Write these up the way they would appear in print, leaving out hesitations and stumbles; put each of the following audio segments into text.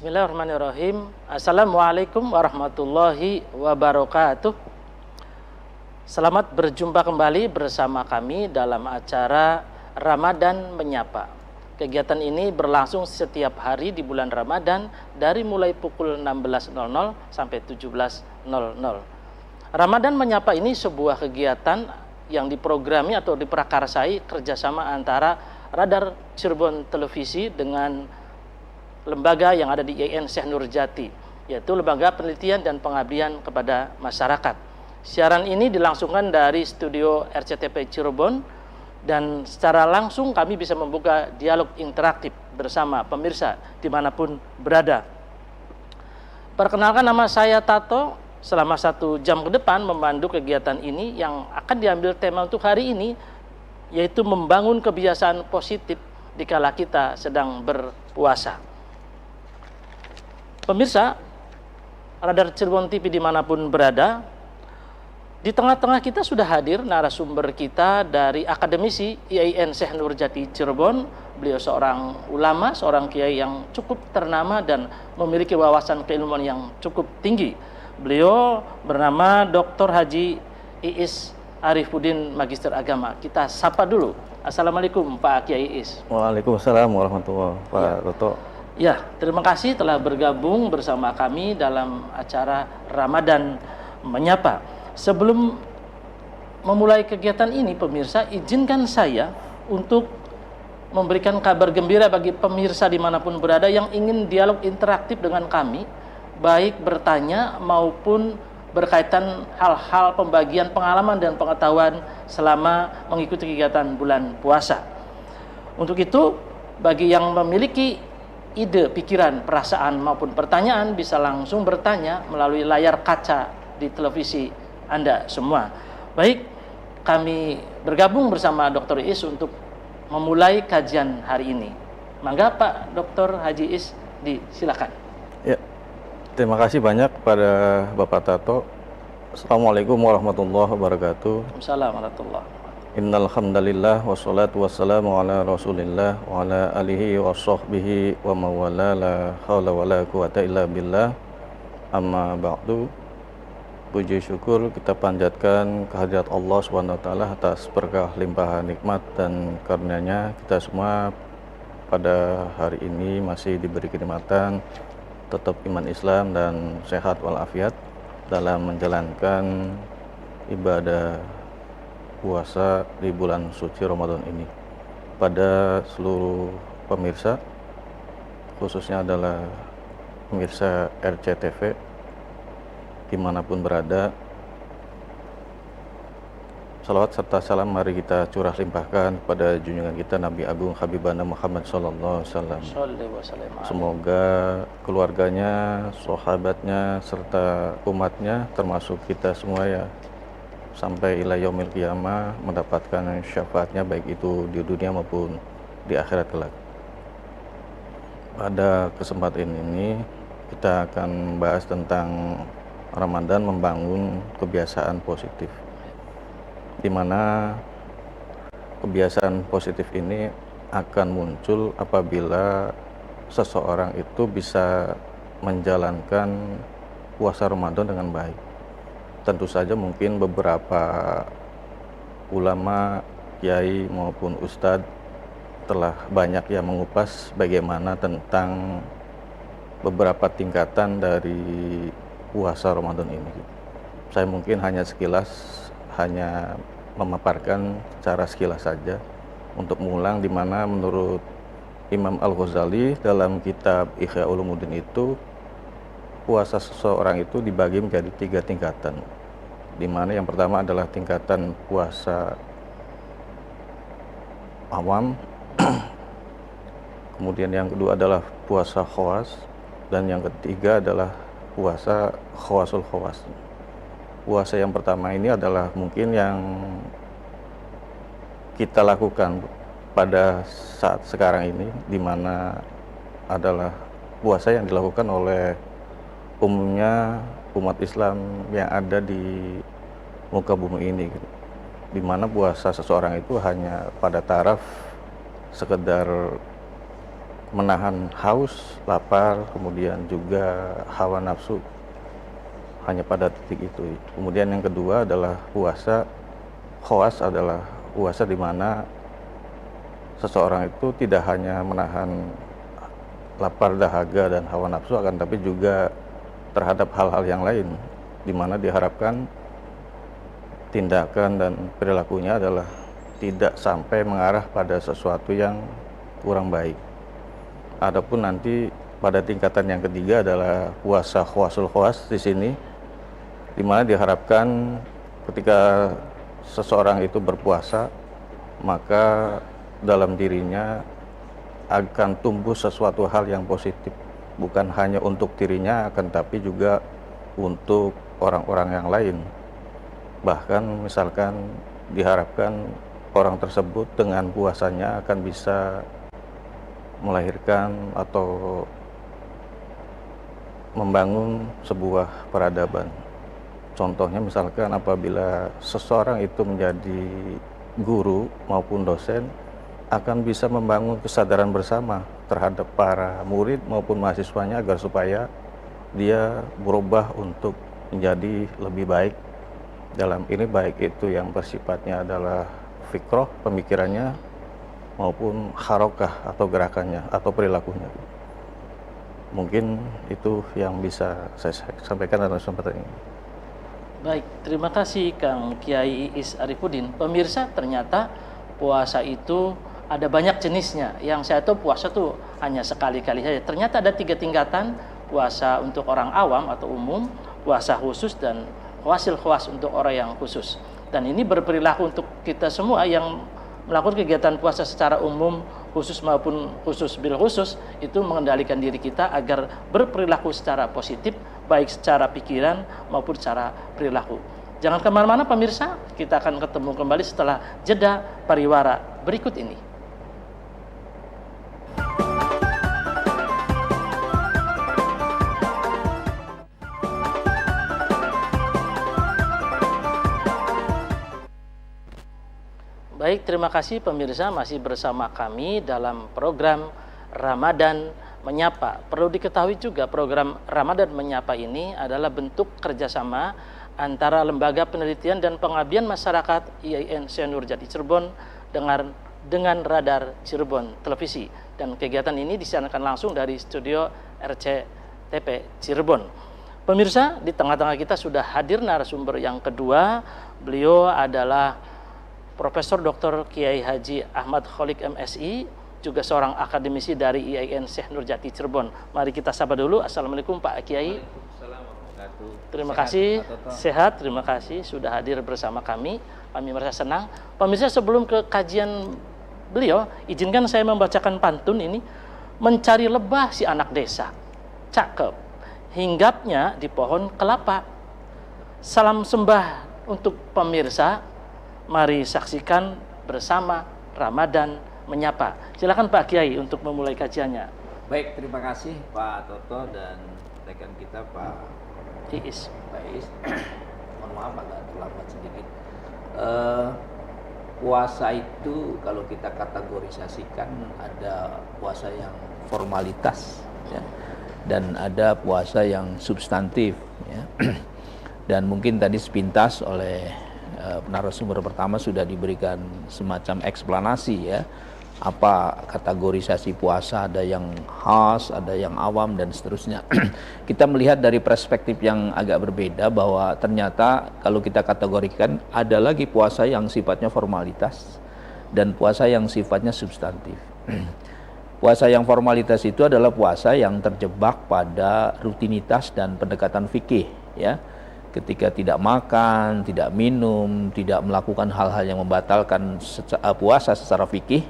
Bismillahirrahmanirrahim. Assalamualaikum warahmatullahi wabarakatuh. Selamat berjumpa kembali bersama kami dalam acara Ramadan Menyapa. Kegiatan ini berlangsung setiap hari di bulan Ramadan dari mulai pukul 16.00 sampai 17.00. Ramadan Menyapa ini sebuah kegiatan yang diprogrami atau diprakarsai kerjasama antara Radar Cirebon Televisi dengan lembaga yang ada di IAIN Syekh Nurjati, yaitu Lembaga Penelitian dan Pengabdian kepada Masyarakat. Siaran ini dilangsungkan dari studio RCTP Cirebon dan secara langsung kami bisa membuka dialog interaktif bersama pemirsa dimanapun berada. Perkenalkan, nama saya Tato. Selama 1 jam ke depan memandu kegiatan ini yang akan diambil tema untuk hari ini, yaitu membangun kebiasaan positif dikala kita sedang berpuasa. Pemirsa Radar Cirebon TV dimanapun berada, di tengah-tengah kita sudah hadir narasumber kita dari akademisi IAIN Syekh Nurjati Cirebon. Beliau seorang ulama, seorang kiai yang cukup ternama dan memiliki wawasan keilmuan yang cukup tinggi. Beliau bernama Dr. Haji Iis Arifuddin, Magister Agama. Kita sapa dulu. Assalamualaikum Pak Kiai Iis. Waalaikumsalam warahmatullahi wabarakatuh. Pak Toto. Ya, terima kasih telah bergabung bersama kami dalam acara Ramadan Menyapa. Sebelum memulai kegiatan ini, pemirsa, izinkan saya untuk memberikan kabar gembira bagi pemirsa dimanapun berada yang ingin dialog interaktif dengan kami, baik bertanya maupun berkaitan hal-hal pembagian pengalaman dan pengetahuan selama mengikuti kegiatan bulan puasa. Untuk itu, bagi yang memiliki ide, pikiran, perasaan maupun pertanyaan bisa langsung bertanya melalui layar kaca di televisi Anda semua. Baik, kami bergabung bersama Dr. Iis untuk memulai kajian hari ini. Mangga Pak Dr. Haji Iis, disilakan. Ya, terima kasih banyak pada Bapak Tato. Assalamualaikum warahmatullahi wabarakatuh. Assalamualaikum warahmatullahi wabarakatuh. Innal hamdalillah wassalatu wassalamu ala Rasulillah wa ala alihi wa sahbihi wa mawala, la haula wala quwata illa billah. Amma ba'du. Puji syukur kita panjatkan kehadirat Allah Subhanahu wa taala atas berkah limpahan nikmat dan karunia-Nya kita semua pada hari ini masih diberi kenikmatan, tetap iman Islam dan sehat walafiat dalam menjalankan ibadah puasa di bulan suci Ramadan ini. Pada seluruh pemirsa, khususnya adalah pemirsa RCTV dimanapun berada, salawat serta salam mari kita curah limpahkan pada junjungan kita Nabi Agung Habibana Muhammad sallallahu alaihi wasallam. Semoga keluarganya, sahabatnya serta umatnya termasuk kita semua ya sampai ila yaumil qiyamah mendapatkan syafaatnya baik itu di dunia maupun di akhirat kelak. Pada kesempatan ini kita akan membahas tentang Ramadan membangun kebiasaan positif, di mana kebiasaan positif ini akan muncul apabila seseorang itu bisa menjalankan puasa Ramadan dengan baik. Tentu saja mungkin beberapa ulama, kiai maupun ustadz telah banyak yang mengupas bagaimana tentang beberapa tingkatan dari puasa Ramadan ini. Saya mungkin hanya sekilas, hanya memaparkan secara sekilas saja untuk mengulang, di mana menurut Imam Al-Ghazali dalam kitab Ihya Ulumuddin itu puasa seseorang itu dibagi menjadi 3 tingkatan, di mana yang pertama adalah tingkatan puasa awam, kemudian yang kedua adalah puasa khawas, dan yang ketiga adalah puasa khawasul khawas. Puasa yang pertama ini adalah mungkin yang kita lakukan pada saat sekarang ini, di mana adalah puasa yang dilakukan oleh umumnya umat Islam yang ada di muka bumi ini, di mana puasa seseorang itu hanya pada taraf sekedar menahan haus, lapar, kemudian juga hawa nafsu hanya pada titik itu. Kemudian yang kedua adalah puasa khawas, adalah puasa di mana seseorang itu tidak hanya menahan lapar, dahaga, dan hawa nafsu, akan tapi juga terhadap hal-hal yang lain, di mana diharapkan tindakan dan perilakunya adalah tidak sampai mengarah pada sesuatu yang kurang baik. Adapun nanti pada tingkatan yang ketiga adalah puasa khawasul khawas di sini, di mana diharapkan ketika seseorang itu berpuasa, maka dalam dirinya akan tumbuh sesuatu hal yang positif, bukan hanya untuk dirinya, akan tapi juga untuk orang-orang yang lain. Bahkan misalkan diharapkan orang tersebut dengan puasanya akan bisa melahirkan atau membangun sebuah peradaban. Contohnya misalkan apabila seseorang itu menjadi guru maupun dosen, akan bisa membangun kesadaran bersama terhadap para murid maupun mahasiswanya agar supaya dia berubah untuk menjadi lebih baik dalam ini, baik itu yang bersifatnya adalah fikroh, pemikirannya, maupun harokah atau gerakannya atau perilakunya. Mungkin itu yang bisa saya sampaikan dalam kesempatan ini. Baik, terima kasih Kang Kiai Iis Arifuddin. Pemirsa, ternyata puasa itu ada banyak jenisnya. Yang saya tahu puasa tuh hanya sekali-kali saja. Ternyata ada 3 tingkatan: puasa untuk orang awam atau umum, puasa khusus, dan khawasil khawas untuk orang yang khusus. Dan ini berperilaku untuk kita semua yang melakukan kegiatan puasa secara umum, khusus maupun khusus bil khusus, itu mengendalikan diri kita agar berperilaku secara positif, baik secara pikiran maupun secara perilaku. Jangan kemana-mana pemirsa, kita akan ketemu kembali setelah jeda pariwara berikut ini. Baik, terima kasih pemirsa, masih bersama kami dalam program Ramadan Menyapa. Perlu diketahui juga program Ramadan Menyapa ini adalah bentuk kerjasama antara Lembaga Penelitian dan Pengabdian Masyarakat IAIN Syekh Nurjati Cirebon dengan Radar Cirebon Televisi. Dan kegiatan ini disiarkan langsung dari studio RCTP Cirebon. Pemirsa, di tengah-tengah kita sudah hadir narasumber yang kedua. Beliau adalah Profesor Dr. Kiai Haji Ahmad Kholik MSI, juga seorang akademisi dari IAIN Syekh Nurjati Cirebon. Mari kita sapa dulu. Assalamualaikum Pak Kiai. Terima kasih, sehat, terima kasih sudah hadir bersama kami. Kami merasa senang. Pemirsa, sebelum ke kajian beliau, izinkan saya membacakan pantun ini. Mencari lebah si anak desa, cakep, hinggapnya di pohon kelapa. Salam sembah untuk pemirsa. Mari saksikan bersama Ramadan Menyapa. Silakan Pak Kiai untuk memulai kajiannya. Baik, terima kasih Pak Toto dan rekan kita Pak Iis. Mohon maaf agak terlambat sedikit. Puasa itu kalau kita kategorisasikan ada puasa yang formalitas, ya, dan ada puasa yang substantif, ya. Dan mungkin tadi sepintas oleh narasumber pertama sudah diberikan semacam eksplanasi, ya, apa kategorisasi puasa, ada yang khas, ada yang awam, dan seterusnya. Kita melihat dari perspektif yang agak berbeda bahwa ternyata kalau kita kategorikan ada lagi puasa yang sifatnya formalitas dan puasa yang sifatnya substantif. Puasa yang formalitas itu adalah puasa yang terjebak pada rutinitas dan pendekatan fikih, ya. Ketika tidak makan, tidak minum, tidak melakukan hal-hal yang membatalkan puasa secara fikih,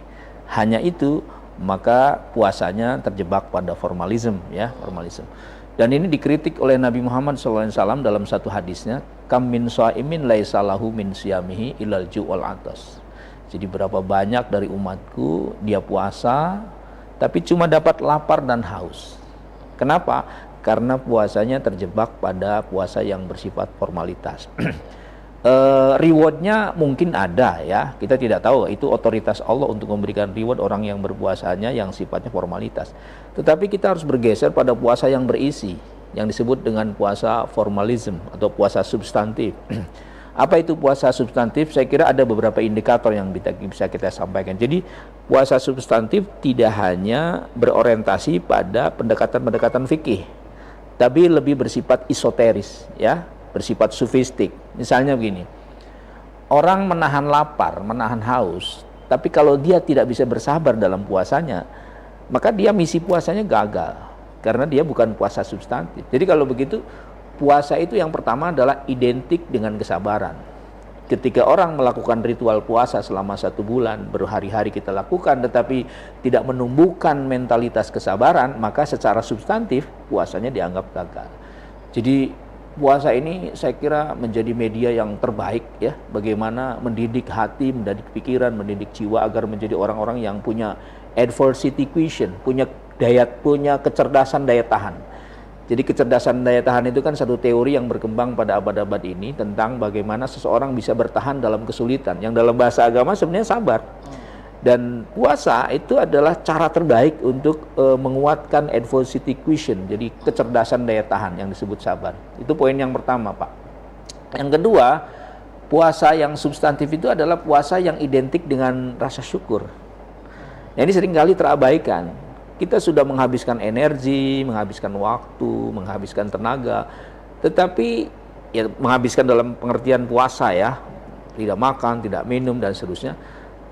hanya itu, maka puasanya terjebak pada formalisme, ya, formalisme. Dan ini dikritik oleh Nabi Muhammad SAW dalam satu hadisnya, kam min shaimin laisa lahu min siyamihi ilal ju'wal atas. Jadi berapa banyak dari umatku dia puasa tapi cuma dapat lapar dan haus. Kenapa? Karena puasanya terjebak pada puasa yang bersifat formalitas. rewardnya mungkin ada ya, kita tidak tahu, itu otoritas Allah untuk memberikan reward orang yang berpuasanya yang sifatnya formalitas. Tetapi kita harus bergeser pada puasa yang berisi, yang disebut dengan puasa formalism atau puasa substantif. Apa itu puasa substantif? Saya kira ada beberapa indikator yang bisa kita sampaikan. Jadi puasa substantif tidak hanya berorientasi pada pendekatan-pendekatan fikih, tapi lebih bersifat esoteris ya, bersifat sofistik. Misalnya begini, orang menahan lapar, menahan haus, tapi kalau dia tidak bisa bersabar dalam puasanya, maka dia misi puasanya gagal, karena dia bukan puasa substantif. Jadi kalau begitu, puasa itu yang pertama adalah identik dengan kesabaran. Ketika orang melakukan ritual puasa selama 1 bulan, berhari-hari kita lakukan, tetapi tidak menumbuhkan mentalitas kesabaran, maka secara substantif puasanya dianggap gagal. Jadi puasa ini saya kira menjadi media yang terbaik ya, bagaimana mendidik hati, mendidik pikiran, mendidik jiwa agar menjadi orang-orang yang punya adversity quotient, punya kecerdasan daya tahan. Jadi kecerdasan daya tahan itu kan satu teori yang berkembang pada abad-abad ini tentang bagaimana seseorang bisa bertahan dalam kesulitan, yang dalam bahasa agama sebenarnya sabar. Dan puasa itu adalah cara terbaik untuk menguatkan adversity quotient, jadi kecerdasan daya tahan yang disebut sabar. Itu poin yang pertama, Pak. Yang kedua, puasa yang substantif itu adalah puasa yang identik dengan rasa syukur. Nah, ini seringkali terabaikan. Kita sudah menghabiskan energi, menghabiskan waktu, menghabiskan tenaga, tetapi ya menghabiskan dalam pengertian puasa ya, tidak makan, tidak minum dan seterusnya.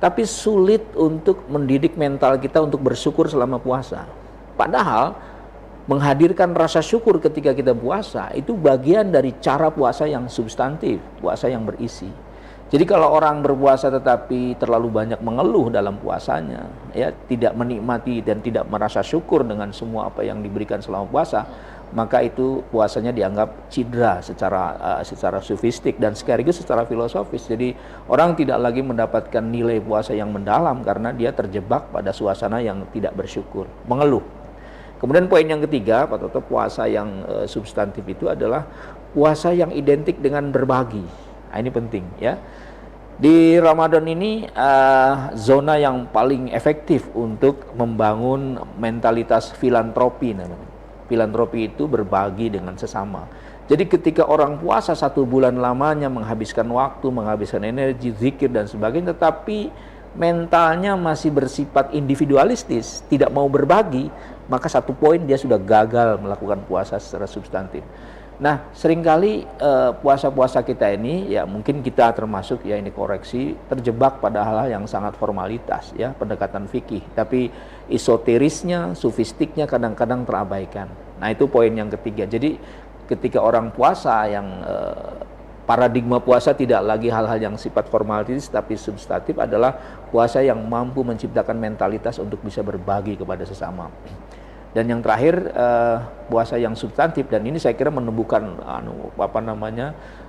Tapi sulit untuk mendidik mental kita untuk bersyukur selama puasa. Padahal menghadirkan rasa syukur ketika kita puasa itu bagian dari cara puasa yang substantif, puasa yang berisi. Jadi kalau orang berpuasa tetapi terlalu banyak mengeluh dalam puasanya, ya tidak menikmati dan tidak merasa syukur dengan semua apa yang diberikan selama puasa, maka itu puasanya dianggap cedera secara sofistik dan sekaligus secara filosofis. Jadi orang tidak lagi mendapatkan nilai puasa yang mendalam karena dia terjebak pada suasana yang tidak bersyukur, mengeluh. Kemudian poin yang ketiga, Pak Toto, puasa yang substantif itu adalah puasa yang identik dengan berbagi. Nah, ini penting ya. Di Ramadan ini zona yang paling efektif untuk membangun mentalitas filantropi namanya. Filantropi itu berbagi dengan sesama. Jadi ketika orang puasa 1 bulan lamanya menghabiskan waktu, menghabiskan energi, zikir dan sebagainya, tetapi mentalnya masih bersifat individualistis, tidak mau berbagi, maka 1 poin dia sudah gagal melakukan puasa secara substantif. Nah, seringkali puasa-puasa kita ini, ya mungkin kita termasuk, ya ini koreksi, terjebak pada hal-hal yang sangat formalitas, ya pendekatan fikih. Tapi esoterisnya, sofistiknya kadang-kadang terabaikan. Nah, itu poin yang ketiga. Jadi ketika orang puasa yang paradigma puasa tidak lagi hal-hal yang sifat formalitas, tapi substantif adalah puasa yang mampu menciptakan mentalitas untuk bisa berbagi kepada sesama. Dan yang terakhir puasa yang substantif, dan ini saya kira menumbuhkan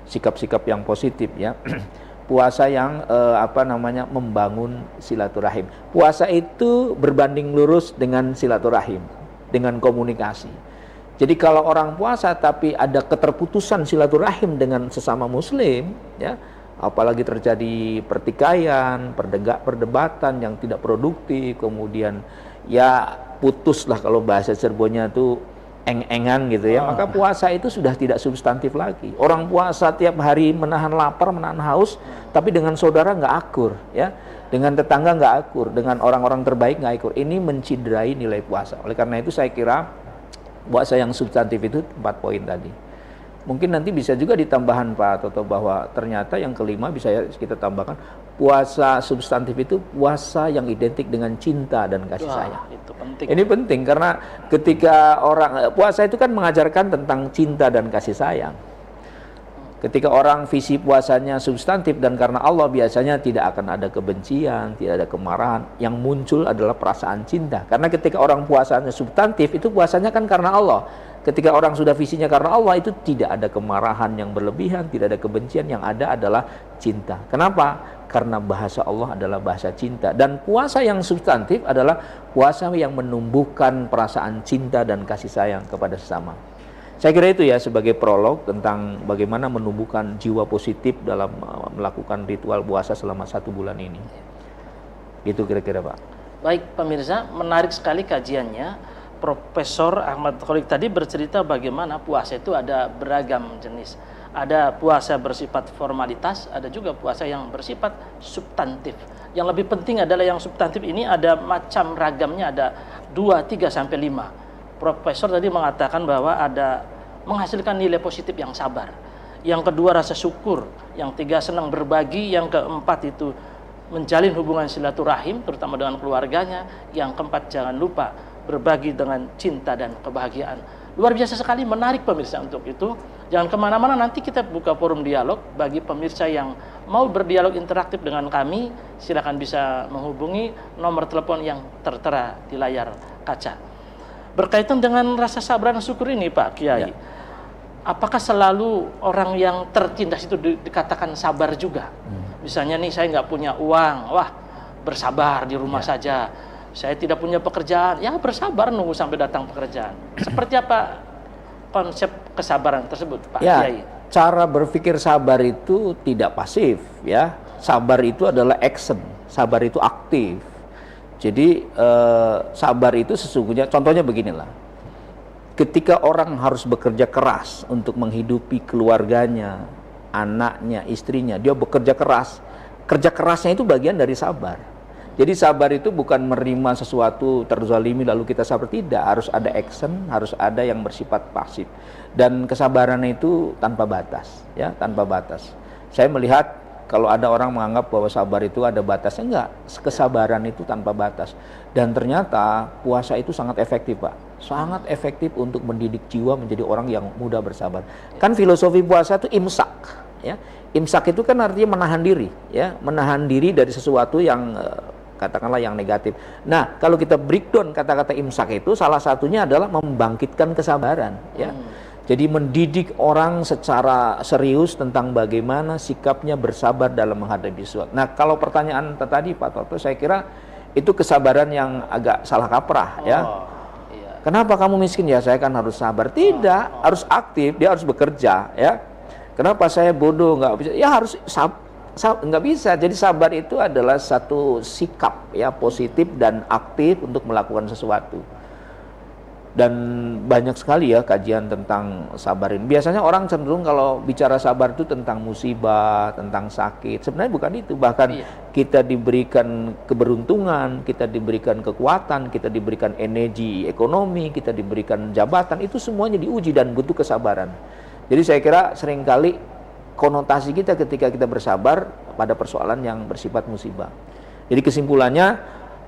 sikap-sikap yang positif ya. Puasa yang membangun silaturahim. Puasa itu berbanding lurus dengan silaturahim, dengan komunikasi. Jadi kalau orang puasa tapi ada keterputusan silaturahim dengan sesama muslim ya, apalagi terjadi pertikaian, perdebatan yang tidak produktif, kemudian ya putuslah kalau bahasa Cirebonnya itu eng-engan gitu ya, maka puasa itu sudah tidak substantif lagi. Orang puasa tiap hari menahan lapar, menahan haus, tapi dengan saudara nggak akur ya, dengan tetangga nggak akur, dengan orang-orang terbaik nggak akur. Ini menciderai nilai puasa. Oleh karena itu saya kira puasa yang substantif itu 4 poin tadi. Mungkin nanti bisa juga ditambahkan Pak Toto bahwa ternyata yang kelima bisa kita tambahkan, puasa substantif itu puasa yang identik dengan cinta dan kasih sayang. Itu penting. Ini penting karena ketika orang puasa itu kan mengajarkan tentang cinta dan kasih sayang. Ketika orang visi puasanya substantif dan karena Allah, biasanya tidak akan ada kebencian, tidak ada kemarahan. Yang muncul adalah perasaan cinta. Karena ketika orang puasanya substantif, itu puasanya kan karena Allah. Ketika orang sudah visinya karena Allah, itu tidak ada kemarahan yang berlebihan, tidak ada kebencian, yang ada adalah cinta. Kenapa? Karena bahasa Allah adalah bahasa cinta. Dan puasa yang substantif adalah puasa yang menumbuhkan perasaan cinta dan kasih sayang kepada sesama. Saya kira itu ya sebagai prolog tentang bagaimana menumbuhkan jiwa positif dalam melakukan ritual puasa selama 1 bulan ini. Itu kira-kira Pak. Baik pemirsa, menarik sekali kajiannya. Profesor Ahmad Kholik tadi bercerita bagaimana puasa itu ada beragam jenis. Ada puasa bersifat formalitas, ada juga puasa yang bersifat substantif. Yang lebih penting adalah yang substantif ini ada macam ragamnya, ada 2, 3, sampai 5. Profesor tadi mengatakan bahwa ada menghasilkan nilai positif yang sabar. Yang kedua rasa syukur, yang 3 senang berbagi, yang keempat itu menjalin hubungan silaturahim terutama dengan keluarganya, yang keempat jangan lupa berbagi dengan cinta dan kebahagiaan. Luar biasa sekali, menarik pemirsa untuk itu. Jangan kemana-mana, nanti kita buka forum dialog. Bagi pemirsa yang mau berdialog interaktif dengan kami, silakan bisa menghubungi nomor telepon yang tertera di layar kaca. Berkaitan dengan rasa sabar dan syukur ini Pak Kiai, apakah selalu orang yang tertindas itu dikatakan sabar juga? Misalnya nih saya nggak punya uang, wah bersabar di rumah saja. Saya tidak punya pekerjaan, ya bersabar nunggu sampai datang pekerjaan. Seperti apa konsep kesabaran tersebut, Pak Kiai? Cara berpikir sabar itu tidak pasif, ya. Sabar itu adalah action, sabar itu aktif. Jadi sabar itu sesungguhnya, contohnya beginilah. Ketika orang harus bekerja keras untuk menghidupi keluarganya, anaknya, istrinya, dia bekerja keras. Kerja kerasnya itu bagian dari sabar. Jadi sabar itu bukan menerima sesuatu terzalimi lalu kita sabar, tidak. Harus ada action, harus ada yang bersifat pasif. Dan kesabaran itu tanpa batas, ya, tanpa batas. Saya melihat kalau ada orang menganggap bahwa sabar itu ada batasnya, enggak. Kesabaran itu tanpa batas. Dan ternyata puasa itu sangat efektif, Pak. Sangat efektif untuk mendidik jiwa menjadi orang yang mudah bersabar. Kan filosofi puasa itu imsak, ya. Imsak itu kan artinya menahan diri, ya, menahan diri dari sesuatu yang katakanlah yang negatif. Nah, kalau kita breakdown kata-kata imsak itu salah satunya adalah membangkitkan kesabaran, ya. Jadi mendidik orang secara serius tentang bagaimana sikapnya bersabar dalam menghadapi sesuatu. Nah, kalau pertanyaan tadi Pak Toto, saya kira itu kesabaran yang agak salah kaprah, ya. Kenapa kamu miskin? Ya saya kan harus sabar. Tidak, harus aktif, dia harus bekerja, ya. Kenapa saya bodoh nggak bisa? Ya harus nggak bisa. Jadi sabar itu adalah satu sikap, ya, positif dan aktif untuk melakukan sesuatu. Dan banyak sekali ya kajian tentang sabar ini. Biasanya orang cenderung kalau bicara sabar itu tentang musibah, tentang sakit. Sebenarnya bukan itu. Bahkan kita diberikan keberuntungan, kita diberikan kekuatan, kita diberikan energi ekonomi, kita diberikan jabatan. Itu semuanya diuji dan butuh kesabaran. Jadi saya kira seringkali konotasi kita ketika kita bersabar pada persoalan yang bersifat musibah. Jadi kesimpulannya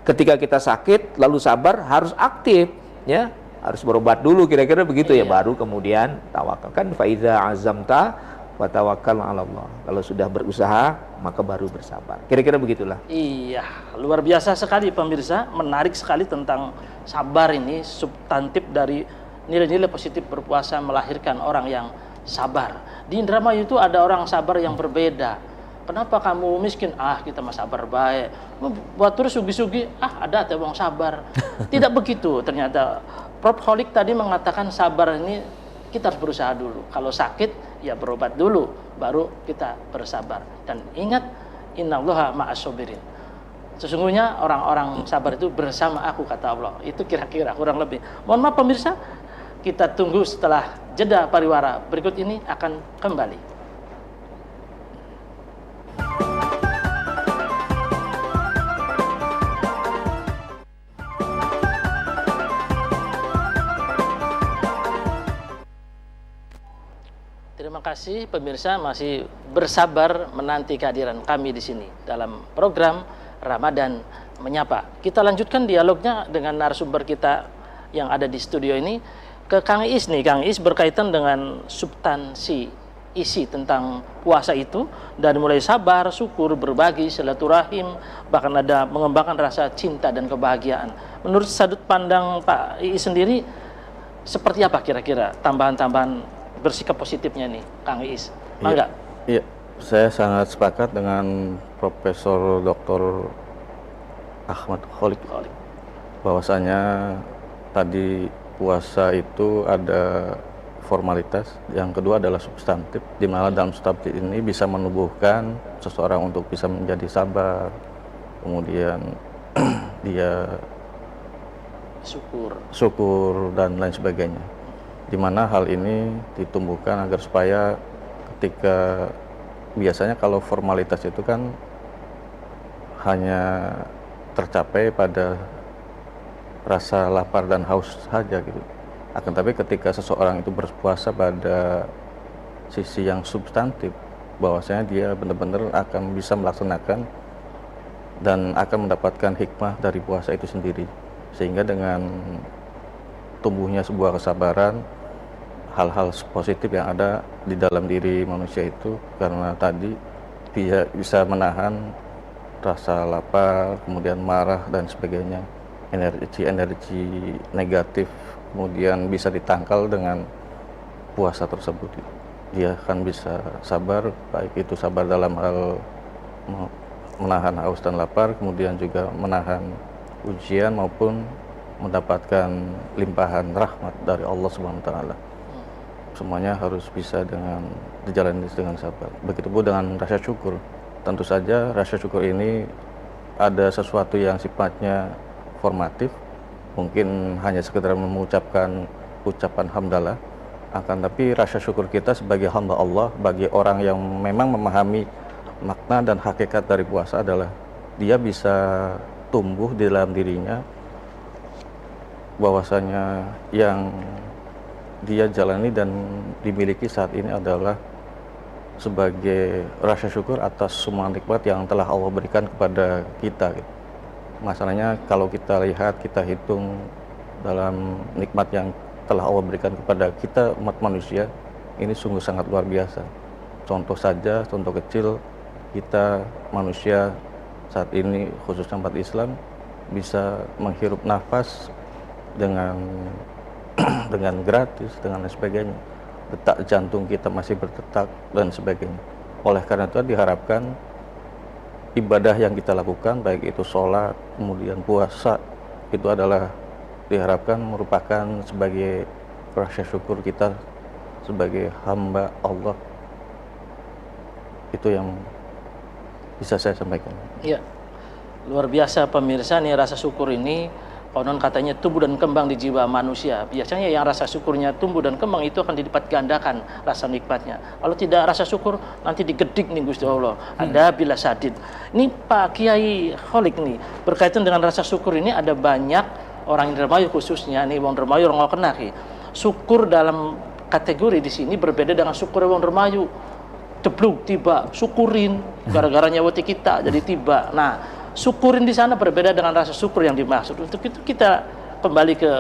ketika kita sakit lalu sabar harus aktif, ya. Harus berobat dulu, kira-kira begitu ya, baru kemudian tawakal. Kan faiza azamta wa tawakkal 'ala Allah. Kalau sudah berusaha maka baru bersabar. Kira-kira begitulah. Iya, luar biasa sekali pemirsa, menarik sekali tentang sabar ini, substantif dari nilai-nilai positif berpuasa melahirkan orang yang sabar. Di Indramayu itu ada orang sabar yang berbeda. Kenapa kamu miskin? Ah, kita mah sabar baik. Buat terus sugi-sugi, ada teh wong sabar. Tidak begitu ternyata. Prof. Kholik tadi mengatakan sabar ini kita harus berusaha dulu. Kalau sakit ya berobat dulu, baru kita bersabar. Dan ingat, innallaha ma'as-sabirin. Sesungguhnya orang-orang sabar itu bersama aku, kata Allah. Itu kira-kira kurang lebih. Mohon maaf pemirsa, kita tunggu setelah jeda pariwara berikut ini akan kembali. Terima kasih pemirsa masih bersabar menanti kehadiran kami di sini dalam program Ramadan Menyapa. Kita lanjutkan dialognya dengan narasumber kita yang ada di studio ini ke Kang Is nih. Kang Is berkaitan dengan substansi isi tentang puasa itu, dari mulai sabar, syukur, berbagi, silaturahim, bahkan ada mengembangkan rasa cinta dan kebahagiaan. Menurut sudut pandang Pak Is sendiri, seperti apa kira-kira tambahan-tambahan bersikap positifnya nih, Kang Is? Mangga. Iya, saya sangat sepakat dengan Profesor Dr. Ahmad Kholik. Bahwasanya tadi puasa itu ada formalitas, yang kedua adalah substantif, di mana dalam substantif ini bisa menumbuhkan seseorang untuk bisa menjadi sabar, kemudian dia syukur dan lain sebagainya. Di mana hal ini ditumbuhkan agar supaya ketika biasanya kalau formalitas itu kan hanya tercapai pada rasa lapar dan haus saja gitu. Akan tapi ketika seseorang itu berpuasa pada sisi yang substantif, bahwasanya dia benar-benar akan bisa melaksanakan dan akan mendapatkan hikmah dari puasa itu sendiri. Sehingga dengan tumbuhnya sebuah kesabaran, hal-hal positif yang ada di dalam diri manusia itu, karena tadi dia bisa menahan rasa lapar, kemudian marah dan sebagainya, energi negatif kemudian bisa ditangkal dengan puasa tersebut. Dia akan bisa sabar, baik itu sabar dalam hal menahan haus dan lapar, kemudian juga menahan ujian maupun mendapatkan limpahan rahmat dari Allah Subhanahu wa taala. Semuanya harus bisa dijalani dengan sabar. Begitupun dengan rasa syukur. Tentu saja rasa syukur ini ada sesuatu yang sifatnya formatif, mungkin hanya sekedar mengucapkan ucapan hamdalah, akan tapi rasa syukur kita sebagai hamba Allah, bagi orang yang memang memahami makna dan hakikat dari puasa adalah dia bisa tumbuh di dalam dirinya bahwasanya yang dia jalani dan dimiliki saat ini adalah sebagai rasa syukur atas semua nikmat yang telah Allah berikan kepada kita. Masalahnya kalau kita lihat, kita hitung dalam nikmat yang telah Allah berikan kepada kita umat manusia, ini sungguh sangat luar biasa. Contoh saja, contoh kecil, kita manusia saat ini khususnya umat Islam bisa menghirup nafas dengan dengan gratis, dengan lain sebagainya. Detak jantung kita masih berdetak dan sebagainya. Oleh karena itu diharapkan ibadah yang kita lakukan, baik itu sholat, kemudian puasa, itu adalah diharapkan merupakan sebagai rasa syukur kita sebagai hamba Allah. Itu yang bisa saya sampaikan. Iya, luar biasa pemirsa nih, rasa syukur ini konon katanya tumbuh dan kembang di jiwa manusia. Biasanya yang rasa syukurnya tumbuh dan kembang itu akan dilipat gandakan rasa nikmatnya. Kalau tidak rasa syukur, nanti digedik nih Gusti Allah. Ada bila sadid. Ini Pak Kiai Kholik nih, berkaitan dengan rasa syukur ini ada banyak orang Indramayu khususnya, nih wong Indramayu orang kena ki. Syukur dalam kategori di sini berbeda dengan syukur wong Indramayu. Jeblok tiba, syukurin gara-gara nyawati kita jadi tiba. Nah, syukurin di sana berbeda dengan rasa syukur yang dimaksud. Untuk itu kita kembali ke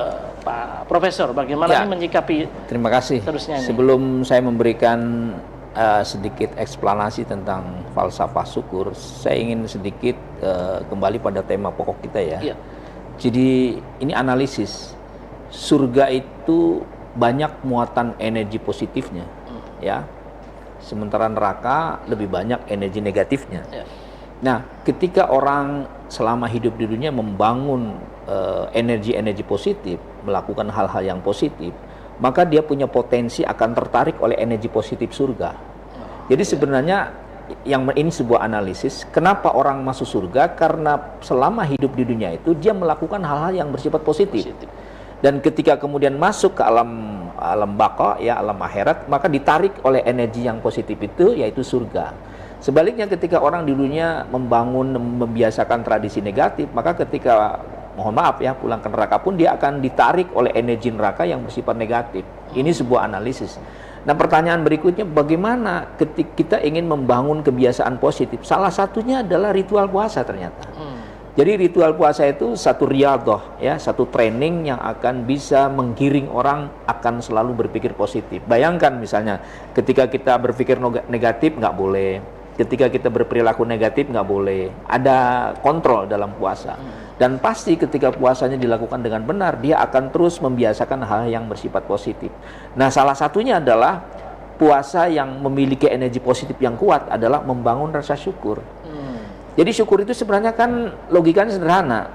Pak Profesor, bagaimana ini menyikapi. Terima kasih. Sebelum saya memberikan sedikit eksplanasi tentang falsafah syukur, saya ingin sedikit kembali pada tema pokok kita ya. Iya. Jadi ini analisis. Surga itu banyak muatan energi positifnya, ya. Sementara neraka lebih banyak energi negatifnya. Ya. Nah, ketika orang selama hidup di dunia membangun energi-energi positif, melakukan hal-hal yang positif, maka dia punya potensi akan tertarik oleh energi positif surga. Jadi sebenarnya yang ini sebuah analisis, kenapa orang masuk surga? Karena selama hidup di dunia itu dia melakukan hal-hal yang bersifat positif. Dan ketika kemudian masuk ke alam baka, ya alam akhirat, maka ditarik oleh energi yang positif itu, yaitu surga. Sebaliknya ketika orang di dunia membiasakan tradisi negatif, maka ketika mohon maaf ya pulang ke neraka pun dia akan ditarik oleh energi neraka yang bersifat negatif. Ini sebuah analisis. Nah, pertanyaan berikutnya, bagaimana ketika kita ingin membangun kebiasaan positif? Salah satunya adalah ritual puasa ternyata. Jadi ritual puasa itu satu riyadhah, ya, satu training yang akan bisa menggiring orang akan selalu berpikir positif. Bayangkan misalnya ketika kita berpikir negatif nggak boleh, ketika kita berperilaku negatif nggak boleh. Ada kontrol dalam puasa. Dan pasti ketika puasanya dilakukan dengan benar, dia akan terus membiasakan hal yang bersifat positif. Nah, salah satunya adalah puasa yang memiliki energi positif yang kuat adalah membangun rasa syukur. Jadi syukur itu sebenarnya kan logikanya sederhana.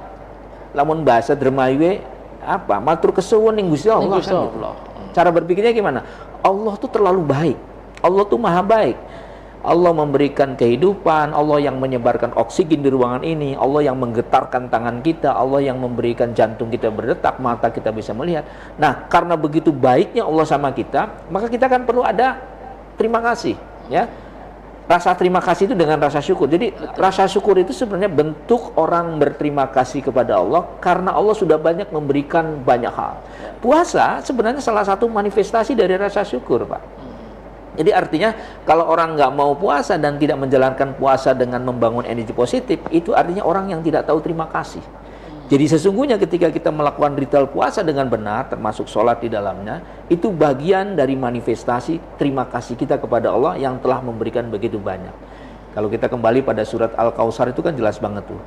Lamun bahasa Dermayu apa? Matur kesuwun ning Gusti Allah. Gusti Kan gitu. Allah. Cara berpikirnya gimana? Allah tuh terlalu baik. Allah tuh maha baik. Allah memberikan kehidupan, Allah yang menyebarkan oksigen di ruangan ini, Allah yang menggetarkan tangan kita, Allah yang memberikan jantung kita berdetak, mata kita bisa melihat. Nah, karena begitu baiknya Allah sama kita, maka kita kan perlu ada terima kasih, ya. Rasa terima kasih itu dengan rasa syukur. Jadi rasa syukur itu sebenarnya bentuk orang berterima kasih kepada Allah karena Allah sudah banyak memberikan banyak hal. Puasa sebenarnya salah satu manifestasi dari rasa syukur, Pak. Jadi artinya kalau orang nggak mau puasa dan tidak menjalankan puasa dengan membangun energi positif, itu artinya orang yang tidak tahu terima kasih. Jadi sesungguhnya ketika kita melakukan ritual puasa dengan benar, termasuk sholat di dalamnya, itu bagian dari manifestasi terima kasih kita kepada Allah yang telah memberikan begitu banyak. Kalau kita kembali pada surat Al-Kautsar itu kan jelas banget tuh.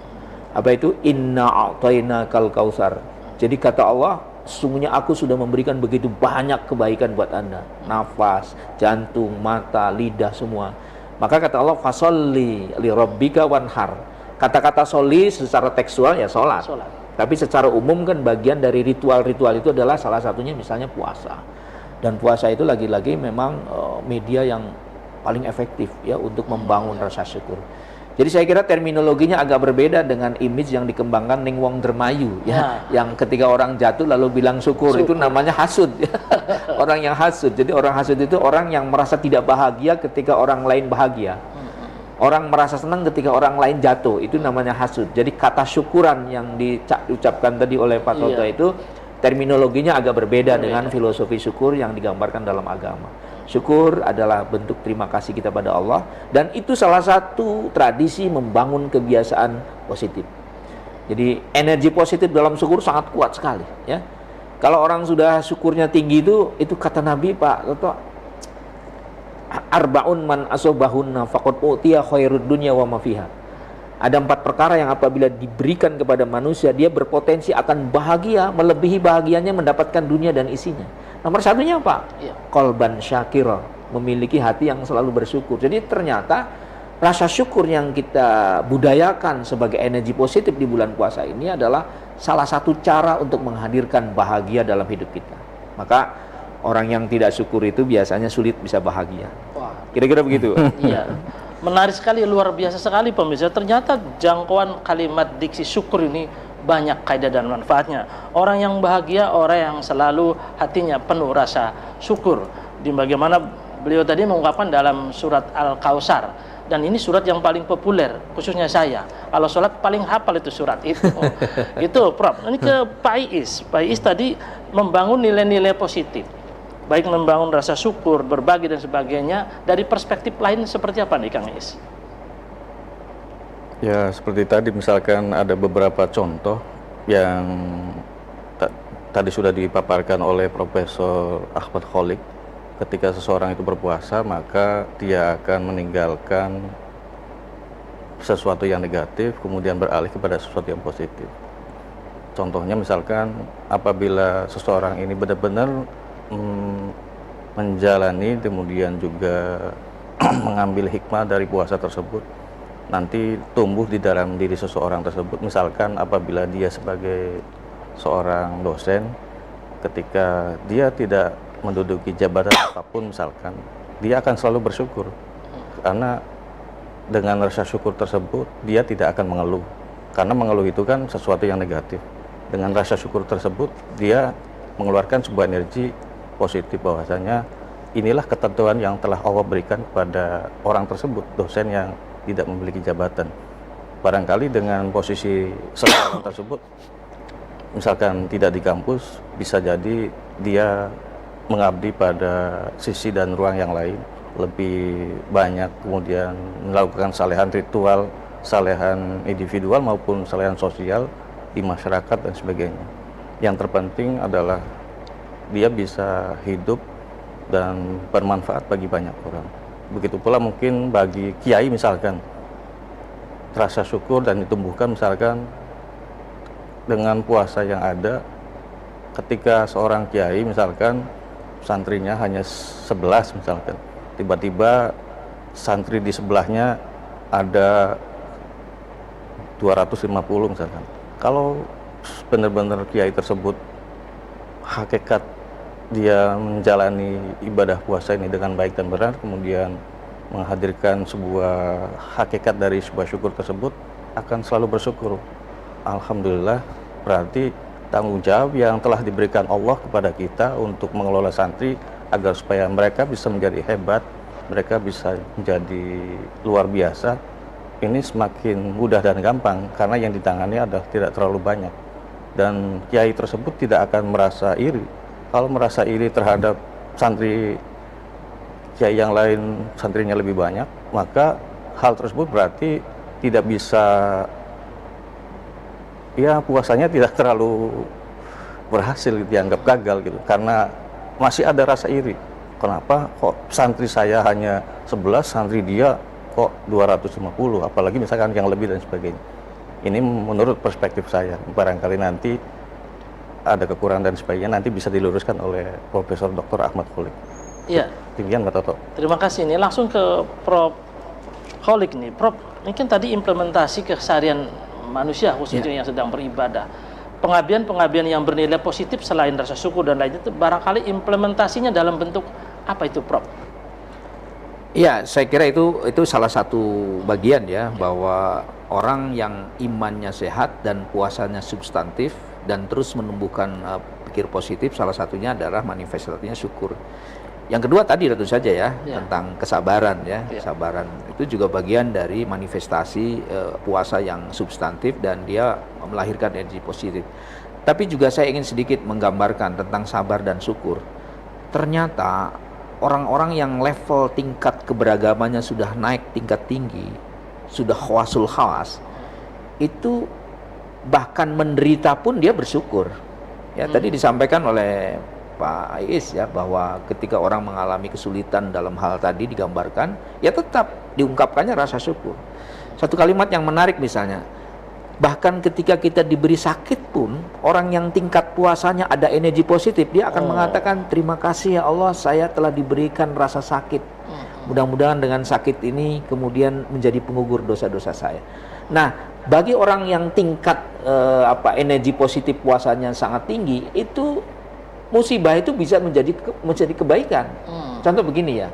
Apa itu? Inna a'tainakal kautsar. Jadi kata Allah, sesungguhnya aku sudah memberikan begitu banyak kebaikan buat Anda. Nafas, jantung, mata, lidah, semua. Maka kata Allah, fasolli li rabbika wanhar. Kata-kata soli secara tekstual ya sholat. Tapi secara umum kan bagian dari ritual-ritual itu adalah salah satunya misalnya puasa. Dan puasa itu lagi-lagi memang media yang paling efektif ya untuk membangun rasa syukur. Jadi saya kira terminologinya agak berbeda dengan image yang dikembangkan ning wong dermayu ya, yang ketika orang jatuh lalu bilang syukur. Itu namanya hasud. Orang yang hasud. Jadi orang hasud itu orang yang merasa tidak bahagia ketika orang lain bahagia. Orang merasa senang ketika orang lain jatuh, itu namanya hasud. Jadi kata syukuran yang diucapkan tadi oleh Pak Toto itu terminologinya agak berbeda dengan filosofi syukur yang digambarkan dalam agama. Syukur adalah bentuk terima kasih kita pada Allah, dan itu salah satu tradisi membangun kebiasaan positif. Jadi energi positif dalam syukur sangat kuat sekali ya. Kalau orang sudah syukurnya tinggi itu kata Nabi Pak Toto, arbaun man asobahunna faqad utiya khairud dunya wa ma fiha. Ada 4 perkara yang apabila diberikan kepada manusia, dia berpotensi akan bahagia, melebihi bahagianya mendapatkan dunia dan isinya. Nomor satunya apa? Qalban syakira, memiliki hati yang selalu bersyukur. Jadi ternyata rasa syukur yang kita budayakan sebagai energi positif di bulan puasa ini adalah salah satu cara untuk menghadirkan bahagia dalam hidup kita. Maka orang yang tidak syukur itu biasanya sulit bisa bahagia. Kira-kira begitu. Iya. Menarik sekali, luar biasa sekali pemirsa. Ternyata jangkauan kalimat diksi syukur ini banyak kaidah dan manfaatnya. Orang yang bahagia, orang yang selalu hatinya penuh rasa syukur. Di bagaimana beliau tadi mengungkapkan dalam surat Al-Kautsar, dan ini surat yang paling populer, khususnya saya. Kalau sholat paling hafal itu surat itu. Itu Prof. Ini ke Pak Iis. Pak Iis tadi membangun nilai-nilai positif, baik membangun rasa syukur, berbagi dan sebagainya. Dari perspektif lain seperti apa nih Kang Iis? Ya seperti tadi misalkan ada beberapa contoh yang tadi sudah dipaparkan oleh Profesor Ahmad Kholik. Ketika seseorang itu berpuasa, maka dia akan meninggalkan sesuatu yang negatif, kemudian beralih kepada sesuatu yang positif. Contohnya misalkan apabila seseorang ini benar-benar menjalani, kemudian juga mengambil hikmah dari puasa tersebut, nanti tumbuh di dalam diri seseorang tersebut. Misalkan apabila dia sebagai seorang dosen, ketika dia tidak menduduki jabatan apapun misalkan, dia akan selalu bersyukur, karena dengan rasa syukur tersebut dia tidak akan mengeluh, karena mengeluh itu kan sesuatu yang negatif. Dengan rasa syukur tersebut dia mengeluarkan sebuah energi positif, bahwasanya inilah ketentuan yang telah Allah berikan kepada orang tersebut, dosen yang tidak memiliki jabatan. Barangkali dengan posisi seseorang tersebut misalkan tidak di kampus, bisa jadi dia mengabdi pada sisi dan ruang yang lain lebih banyak, kemudian melakukan salehan ritual, salehan individual maupun salehan sosial di masyarakat dan sebagainya. Yang terpenting adalah dia bisa hidup dan bermanfaat bagi banyak orang. Begitu pula mungkin bagi kiai misalkan, rasa syukur dan ditumbuhkan misalkan dengan puasa yang ada. Ketika seorang kiai misalkan santrinya hanya 11 misalkan, tiba-tiba santri di sebelahnya ada 250 misalkan. Kalau benar-benar kiai tersebut hakikat dia menjalani ibadah puasa ini dengan baik dan benar, kemudian menghadirkan sebuah hakikat dari sebuah syukur tersebut, akan selalu bersyukur. Alhamdulillah, berarti tanggung jawab yang telah diberikan Allah kepada kita untuk mengelola santri agar supaya mereka bisa menjadi hebat, mereka bisa menjadi luar biasa, ini semakin mudah dan gampang karena yang ditangani adalah tidak terlalu banyak. Dan kiai tersebut tidak akan merasa iri. Kalau merasa iri terhadap santri kiai yang lain, santrinya lebih banyak, maka hal tersebut berarti tidak bisa, ya puasanya tidak terlalu berhasil, dianggap gagal gitu, karena masih ada rasa iri. Kenapa kok santri saya hanya 11, santri dia kok 250, apalagi misalkan yang lebih dan sebagainya. Ini menurut perspektif saya, barangkali nanti ada kekurangan dan sebagainya, nanti bisa diluruskan oleh Profesor Dr. Ahmad Kholik. Iya. Demikian Pak Toto. Terima kasih. Ini langsung ke Prof. Kholik nih. Prof, ini kan tadi implementasi keseharian manusia khususnya yang sedang beribadah. Pengabdian yang bernilai positif selain rasa syukur dan lainnya itu barangkali implementasinya dalam bentuk apa itu, Prof? Ya, saya kira itu salah satu bagian ya, bahwa orang yang imannya sehat dan puasanya substantif dan terus menumbuhkan pikir positif, salah satunya adalah manifestasinya syukur. Yang kedua tadi tentu saja ya, tentang kesabaran ya. Kesabaran itu juga bagian dari manifestasi puasa yang substantif dan dia melahirkan energi positif. Tapi juga saya ingin sedikit menggambarkan tentang sabar dan syukur. Ternyata orang-orang yang level tingkat keberagamannya sudah naik tingkat tinggi, sudah khawasul khawas, itu bahkan menderita pun dia bersyukur. Ya, tadi disampaikan oleh Pak Ais ya, bahwa ketika orang mengalami kesulitan dalam hal tadi digambarkan, ya tetap diungkapkannya rasa syukur. Satu kalimat yang menarik misalnya, bahkan ketika kita diberi sakit pun, orang yang tingkat puasanya ada energi positif, dia akan mengatakan, terima kasih ya Allah, saya telah diberikan rasa sakit. Mudah-mudahan dengan sakit ini kemudian menjadi pengugur dosa-dosa saya. Nah, bagi orang yang tingkat energi positif puasanya sangat tinggi, itu musibah itu bisa menjadi kebaikan. Contoh begini ya,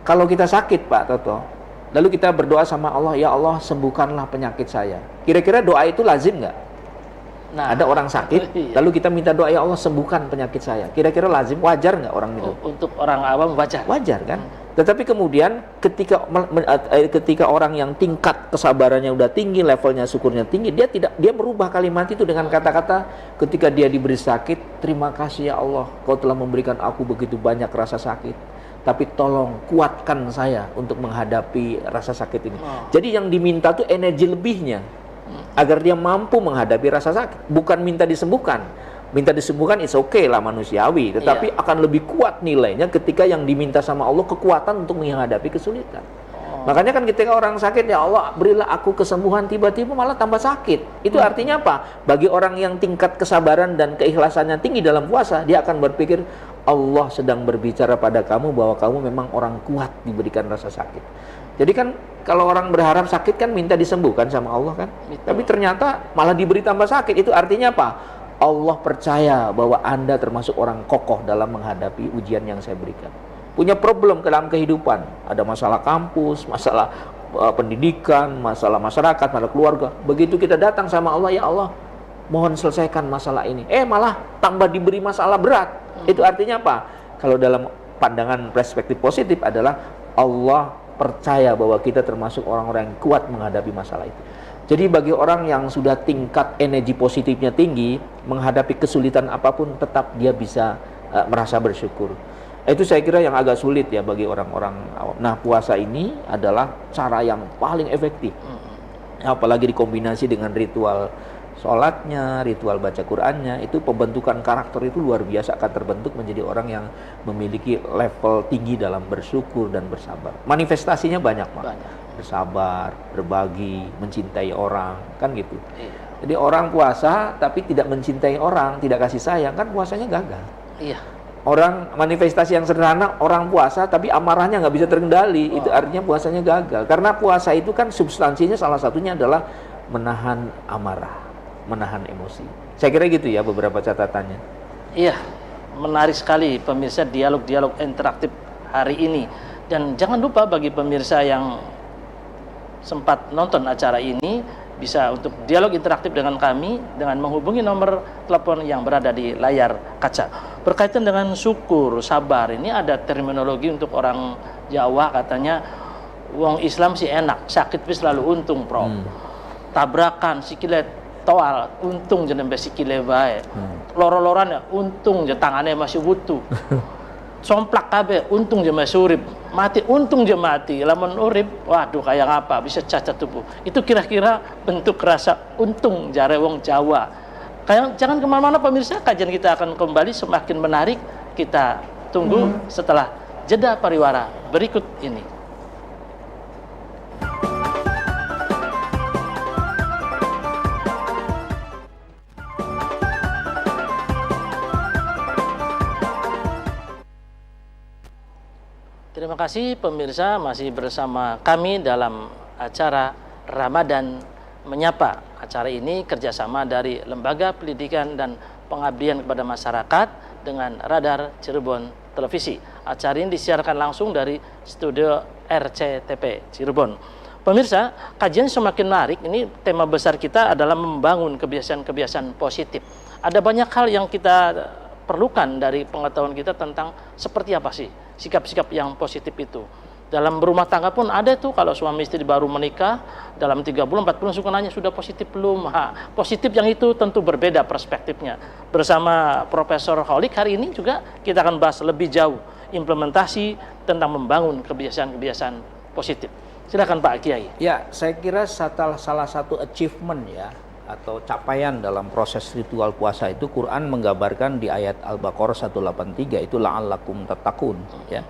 kalau kita sakit Pak Toto, lalu kita berdoa sama Allah, ya Allah sembuhkanlah penyakit saya. Kira-kira doa itu lazim nggak? Nah, ada orang sakit, lalu kita minta doa, ya Allah sembuhkan penyakit saya. Kira-kira lazim, wajar nggak orang itu? Untuk orang awam wajar. Wajar kan? Tetapi kemudian ketika orang yang tingkat kesabarannya udah tinggi, levelnya syukurnya tinggi, dia merubah kalimat itu dengan kata-kata ketika dia diberi sakit, terima kasih ya Allah, Kau telah memberikan aku begitu banyak rasa sakit, tapi tolong kuatkan saya untuk menghadapi rasa sakit ini. Jadi yang diminta tuh energi lebihnya agar dia mampu menghadapi rasa sakit, bukan minta disembuhkan. Minta disembuhkan is okay lah, manusiawi, tetapi akan lebih kuat nilainya ketika yang diminta sama Allah kekuatan untuk menghadapi kesulitan. Makanya kan ketika orang sakit, ya Allah berilah aku kesembuhan, tiba-tiba malah tambah sakit. Itu artinya apa? Bagi orang yang tingkat kesabaran dan keikhlasannya tinggi dalam puasa, dia akan berpikir Allah sedang berbicara pada kamu bahwa kamu memang orang kuat diberikan rasa sakit. Jadi kan kalau orang berharap sakit kan minta disembuhkan sama Allah kan. Tapi ternyata malah diberi tambah sakit. Itu artinya apa? Allah percaya bahwa Anda termasuk orang kokoh dalam menghadapi ujian yang saya berikan. Punya problem dalam kehidupan, ada masalah kampus, masalah pendidikan, masalah masyarakat, masalah keluarga. Begitu kita datang sama Allah, ya Allah, mohon selesaikan masalah ini. Malah tambah diberi masalah berat. Itu artinya apa? Kalau dalam pandangan perspektif positif adalah Allah percaya bahwa kita termasuk orang-orang yang kuat menghadapi masalah itu. Jadi bagi orang yang sudah tingkat energi positifnya tinggi, menghadapi kesulitan apapun tetap dia bisa merasa bersyukur. Itu saya kira yang agak sulit ya bagi orang-orang awam. Nah, puasa ini adalah cara yang paling efektif. Apalagi dikombinasi dengan ritual sholatnya, ritual baca Qur'annya, itu pembentukan karakter itu luar biasa akan terbentuk menjadi orang yang memiliki level tinggi dalam bersyukur dan bersabar. Manifestasinya banyak, Pak. Bersabar, berbagi, mencintai orang, kan gitu. Jadi orang puasa tapi tidak mencintai orang, tidak kasih sayang, kan puasanya gagal. Orang manifestasi yang sederhana, orang puasa tapi amarahnya nggak bisa terkendali, itu artinya puasanya gagal. Karena puasa itu kan substansinya salah satunya adalah menahan amarah, menahan emosi. Saya kira gitu ya beberapa catatannya. Iya, menarik sekali pemirsa dialog-dialog interaktif hari ini. Dan jangan lupa bagi pemirsa yang sempat nonton acara ini, bisa untuk dialog interaktif dengan kami dengan menghubungi nomor telepon yang berada di layar kaca. Berkaitan dengan syukur, sabar, ini ada terminologi untuk orang Jawa katanya, wong Islam sih enak, sakit wis selalu untung, Prof. Tabrakan, sikile toal, untung jeneng sikile bae. Loro-loran ya, untung je tangannya masih utuh. Somplak kabeh, untung je masih urip. Mati, untung je mati. Lamun urip, waduh kayak apa, bisa cacat tubuh. Itu kira-kira bentuk rasa untung jare wong Jawa. Kayak jangan kemana-mana pemirsa, kajian kita akan kembali semakin menarik. Kita tunggu setelah jeda pariwara berikut ini. Terima kasih pemirsa, masih bersama kami dalam acara Ramadan Menyapa. Acara ini kerjasama dari Lembaga Pendidikan dan Pengabdian kepada Masyarakat dengan Radar Cirebon Televisi. Acara ini disiarkan langsung dari studio RCTP Cirebon. Pemirsa, kajian semakin menarik. Ini tema besar kita adalah membangun kebiasaan-kebiasaan positif. Ada banyak hal yang kita perlukan dari pengetahuan kita tentang seperti apa sih sikap-sikap yang positif itu. Dalam berumah tangga pun ada tuh, kalau suami istri baru menikah, dalam 3 bulan, 4 bulan suka nanya, sudah positif belum? Positif yang itu tentu berbeda perspektifnya. Bersama Profesor Kholik hari ini juga kita akan bahas lebih jauh implementasi tentang membangun kebiasaan-kebiasaan positif. Silakan Pak Kiai. Ya, saya kira salah satu achievement ya, atau capaian dalam proses ritual puasa itu, Quran menggambarkan di ayat Al-Baqarah 183 itu la'allakum tattaqun ya.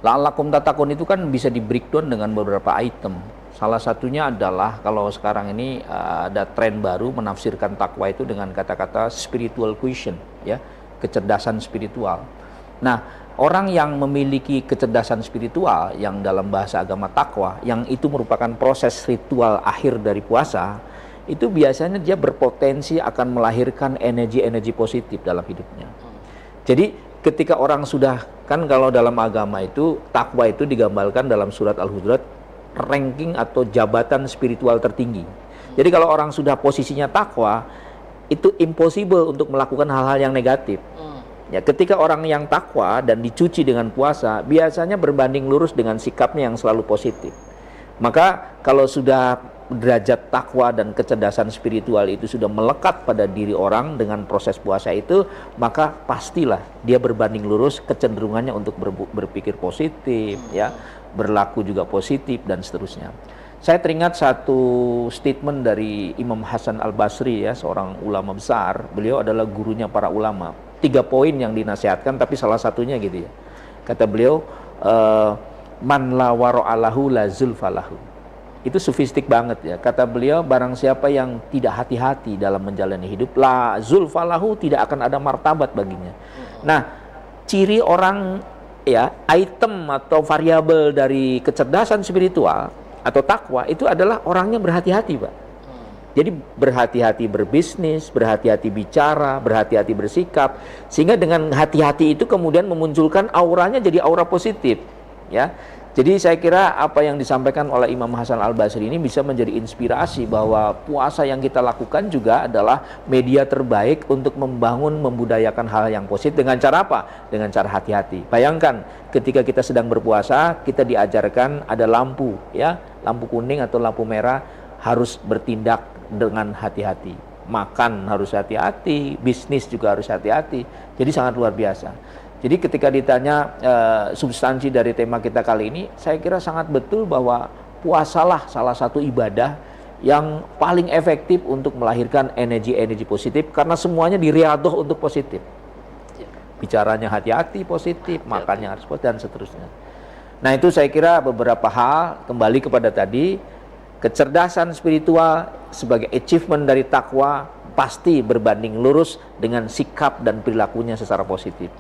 La'allakum tattaqun itu kan bisa di breakdown dengan beberapa item. Salah satunya adalah kalau sekarang ini ada tren baru menafsirkan takwa itu dengan kata-kata spiritual quotient ya, kecerdasan spiritual. Nah, orang yang memiliki kecerdasan spiritual yang dalam bahasa agama takwa, yang itu merupakan proses ritual akhir dari puasa, itu biasanya dia berpotensi akan melahirkan energi-energi positif dalam hidupnya. Jadi ketika orang sudah, kan kalau dalam agama itu takwa itu digambarkan dalam surat Al-Hujurat ranking atau jabatan spiritual tertinggi. Jadi kalau orang sudah posisinya takwa, itu impossible untuk melakukan hal-hal yang negatif. Ya, ketika orang yang takwa dan dicuci dengan puasa, biasanya berbanding lurus dengan sikapnya yang selalu positif. Maka kalau sudah derajat takwa dan kecerdasan spiritual itu sudah melekat pada diri orang dengan proses puasa itu, maka pastilah dia berbanding lurus kecenderungannya untuk berpikir positif ya, berlaku juga positif dan seterusnya. Saya teringat satu statement dari Imam Hasan Al-Basri ya, seorang ulama besar. Beliau adalah gurunya para ulama. 3 poin yang dinasihatkan, tapi salah satunya gitu ya. Kata beliau, man la wara'alahu la zulfalahu. Itu sofistik banget ya. Kata beliau, barang siapa yang tidak hati-hati dalam menjalani hidup, la zulfalahu, tidak akan ada martabat baginya. Nah, ciri orang ya, item atau variabel dari kecerdasan spiritual atau takwa itu adalah orangnya berhati-hati, Pak. Jadi berhati-hati berbisnis, berhati-hati bicara, berhati-hati bersikap, sehingga dengan hati-hati itu kemudian memunculkan auranya jadi aura positif ya. Jadi saya kira apa yang disampaikan oleh Imam Hasan Al-Basri ini bisa menjadi inspirasi bahwa puasa yang kita lakukan juga adalah media terbaik untuk membangun, membudayakan hal yang positif. Dengan cara apa? Dengan cara hati-hati. Bayangkan ketika kita sedang berpuasa, kita diajarkan ada lampu ya, lampu kuning atau lampu merah, harus bertindak dengan hati-hati. Makan harus hati-hati, bisnis juga harus hati-hati. Jadi sangat luar biasa. Jadi ketika ditanya substansi dari tema kita kali ini, saya kira sangat betul bahwa puasalah salah satu ibadah yang paling efektif untuk melahirkan energi-energi positif, karena semuanya diriadoh untuk positif. Bicaranya hati-hati positif, makannya harus positif, dan seterusnya. Nah itu saya kira beberapa hal, kembali kepada tadi, kecerdasan spiritual sebagai achievement dari takwa pasti berbanding lurus dengan sikap dan perilakunya secara positif.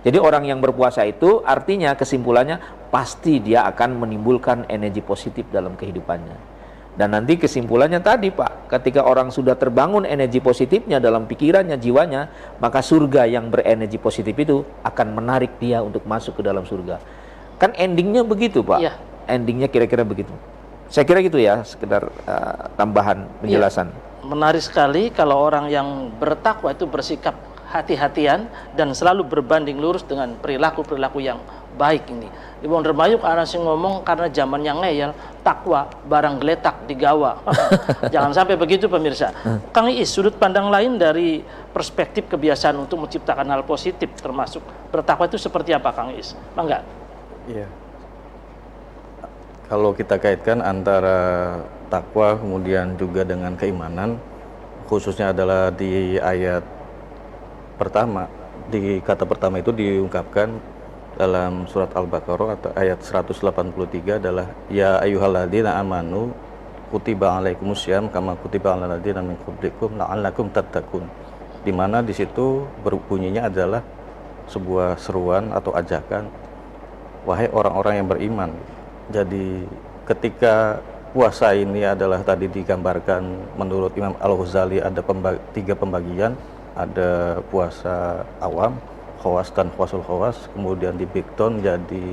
Jadi orang yang berpuasa itu artinya kesimpulannya pasti dia akan menimbulkan energi positif dalam kehidupannya. Dan nanti kesimpulannya tadi Pak, ketika orang sudah terbangun energi positifnya dalam pikirannya, jiwanya, maka surga yang berenergi positif itu akan menarik dia untuk masuk ke dalam surga. Kan endingnya begitu Pak, Iya. endingnya kira-kira begitu. Saya kira gitu ya, sekedar tambahan penjelasan. Menarik sekali kalau orang yang bertakwa itu bersikap hati-hatian dan selalu berbanding lurus dengan perilaku-perilaku yang baik ini. Di Wong Dermayuk ana sing ngomong karena zaman yang ngeyel, takwa barang geletak digawa. Jangan sampai begitu pemirsa. Kang Iis, sudut pandang lain dari perspektif kebiasaan untuk menciptakan hal positif termasuk bertakwa itu seperti apa Kang Iis? Mangga. Iya. Kalau kita kaitkan antara takwa kemudian juga dengan keimanan, khususnya adalah di ayat pertama, di kata pertama itu diungkapkan dalam surat Al-Baqarah atau ayat 183 adalah ya ayyuhalladzina amanu kutiba alaikumusyyam kama kutiba alal ladzina min qablikum la'allakum tattaqun. Di mana di situ berbunyinya adalah sebuah seruan atau ajakan, wahai orang-orang yang beriman. Jadi ketika puasa ini adalah tadi digambarkan menurut Imam Al-Ghazali ada tiga pembagian, ada puasa awam, khawas dan khawasul khawas, kemudian di breakdown jadi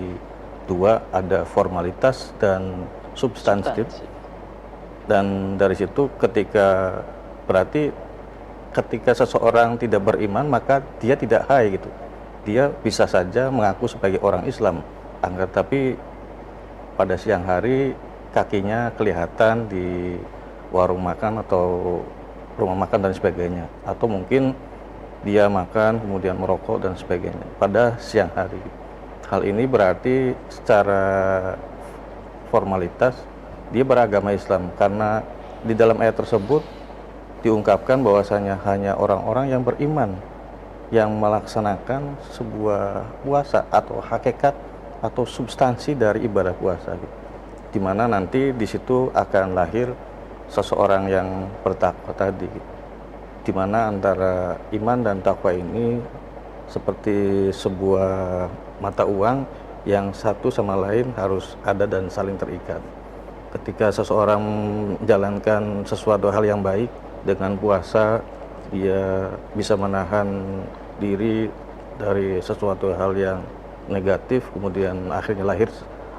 dua, ada formalitas dan substantif. Dan dari situ berarti ketika seseorang tidak beriman maka dia tidak high gitu, dia bisa saja mengaku sebagai orang Islam, tapi pada siang hari kakinya kelihatan di warung makan atau rumah makan dan sebagainya, atau mungkin dia makan kemudian merokok dan sebagainya pada siang hari. Hal ini berarti secara formalitas dia beragama Islam, karena di dalam ayat tersebut diungkapkan bahwasanya hanya orang-orang yang beriman yang melaksanakan sebuah puasa atau hakikat atau substansi dari ibadah puasa, di mana nanti di situ akan lahir seseorang yang bertakwa tadi, di mana antara iman dan takwa ini seperti sebuah mata uang yang satu sama lain harus ada dan saling terikat. Ketika seseorang menjalankan sesuatu hal yang baik dengan puasa, dia bisa menahan diri dari sesuatu hal yang negatif, kemudian akhirnya lahir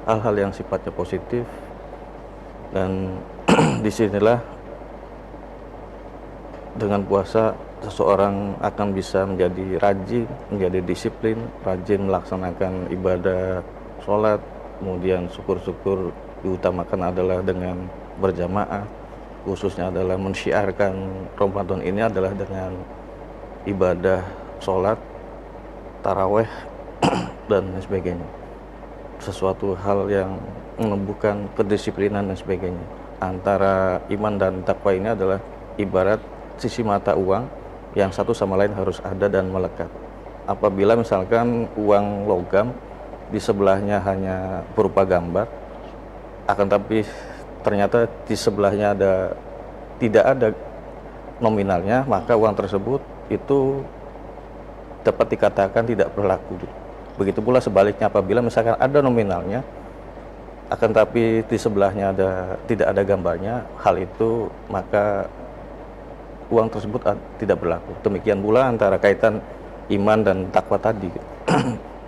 hal-hal yang sifatnya positif. Dan disinilah dengan puasa seseorang akan bisa menjadi rajin, menjadi disiplin, rajin melaksanakan ibadah sholat, kemudian syukur-syukur diutamakan adalah dengan berjamaah, khususnya adalah mensyiarkan Ramadan ini adalah dengan ibadah sholat, taraweh, dan sebagainya. Sesuatu hal yang menumbuhkan kedisiplinan dan sebagainya. Antara iman dan takwa ini adalah ibarat sisi mata uang yang satu sama lain harus ada dan melekat. Apabila misalkan uang logam di sebelahnya hanya berupa gambar, akan tapi ternyata di sebelahnya tidak ada nominalnya, maka uang tersebut itu dapat dikatakan tidak berlaku. Begitu pula sebaliknya, apabila misalkan ada nominalnya akan tapi di sebelahnya tidak ada gambarnya, hal itu maka uang tersebut tidak berlaku. Demikian pula antara kaitan iman dan takwa tadi.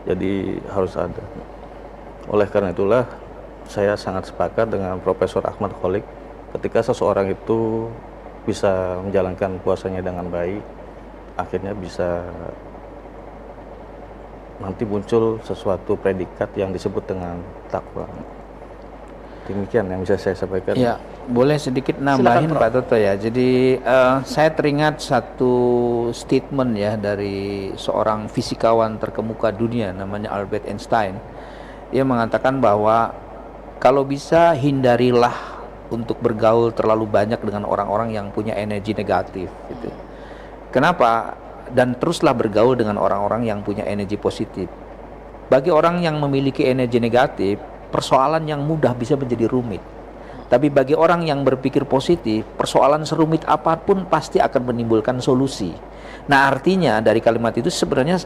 Jadi harus ada. Oleh karena itulah saya sangat sepakat dengan Profesor Ahmad Kholik, ketika seseorang itu bisa menjalankan puasanya dengan baik, akhirnya bisa nanti muncul sesuatu predikat yang disebut dengan takwa. Demikian yang bisa saya sampaikan. Ya, boleh sedikit nambahin Silakan, Pak Toto ya. Jadi saya teringat satu statement ya dari seorang fisikawan terkemuka dunia namanya Albert Einstein. Dia mengatakan bahwa kalau bisa hindarilah untuk bergaul terlalu banyak dengan orang-orang yang punya energi negatif gitu. Kenapa? Dan teruslah bergaul dengan orang-orang yang punya energi positif. Bagi orang yang memiliki energi negatif, persoalan yang mudah bisa menjadi rumit. Tapi bagi orang yang berpikir positif, persoalan serumit apapun pasti akan menimbulkan solusi. Nah, artinya dari kalimat itu sebenarnya